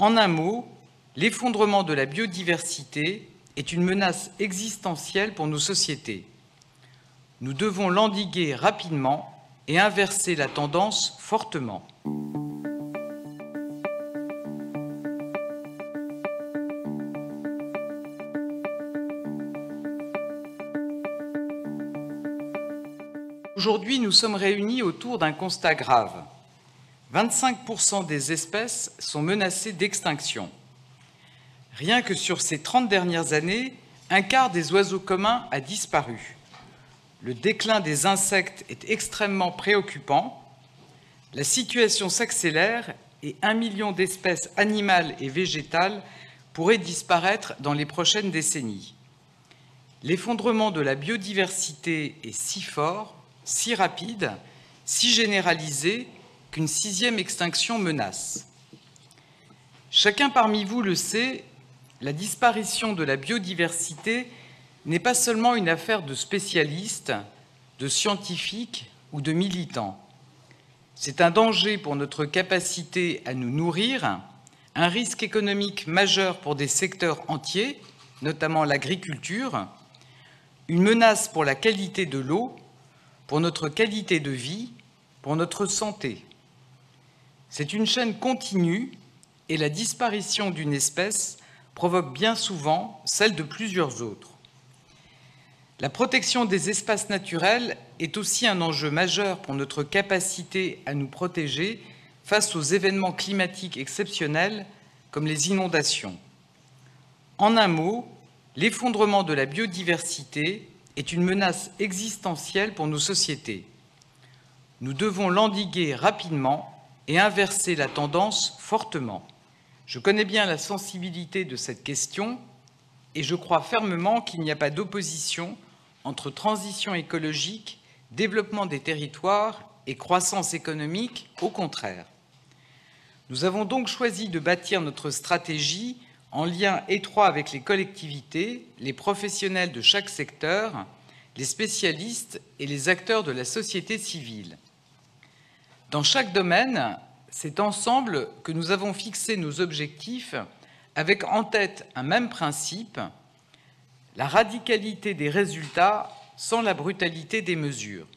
En un mot, l'effondrement de la biodiversité est une menace existentielle pour nos sociétés. Nous devons l'endiguer rapidement et inverser la tendance fortement. Aujourd'hui, nous sommes réunis autour d'un constat grave. 25% des espèces sont menacées d'extinction. Rien que sur ces 30 dernières années, un quart des oiseaux communs a disparu. Le déclin des insectes est extrêmement préoccupant. La situation s'accélère et 1 million d'espèces animales et végétales pourraient disparaître dans les prochaines décennies. L'effondrement de la biodiversité est si fort, si rapide, si généralisé qu'une 6e extinction menace. Chacun parmi vous le sait, la disparition de la biodiversité n'est pas seulement une affaire de spécialistes, de scientifiques ou de militants. C'est un danger pour notre capacité à nous nourrir, un risque économique majeur pour des secteurs entiers, notamment l'agriculture, une menace pour la qualité de l'eau, pour notre qualité de vie, pour notre santé. C'est une chaîne continue et la disparition d'une espèce provoque bien souvent celle de plusieurs autres. La protection des espaces naturels est aussi un enjeu majeur pour notre capacité à nous protéger face aux événements climatiques exceptionnels comme les inondations. En un mot, l'effondrement de la biodiversité est une menace existentielle pour nos sociétés. Nous devons l'endiguer rapidement et inverser la tendance fortement. Je connais bien la sensibilité de cette question et je crois fermement qu'il n'y a pas d'opposition entre transition écologique, développement des territoires et croissance économique, au contraire. Nous avons donc choisi de bâtir notre stratégie en lien étroit avec les collectivités, les professionnels de chaque secteur, les spécialistes et les acteurs de la société civile. Dans chaque domaine, c'est ensemble que nous avons fixé nos objectifs avec en tête un même principe, la radicalité des résultats sans la brutalité des mesures.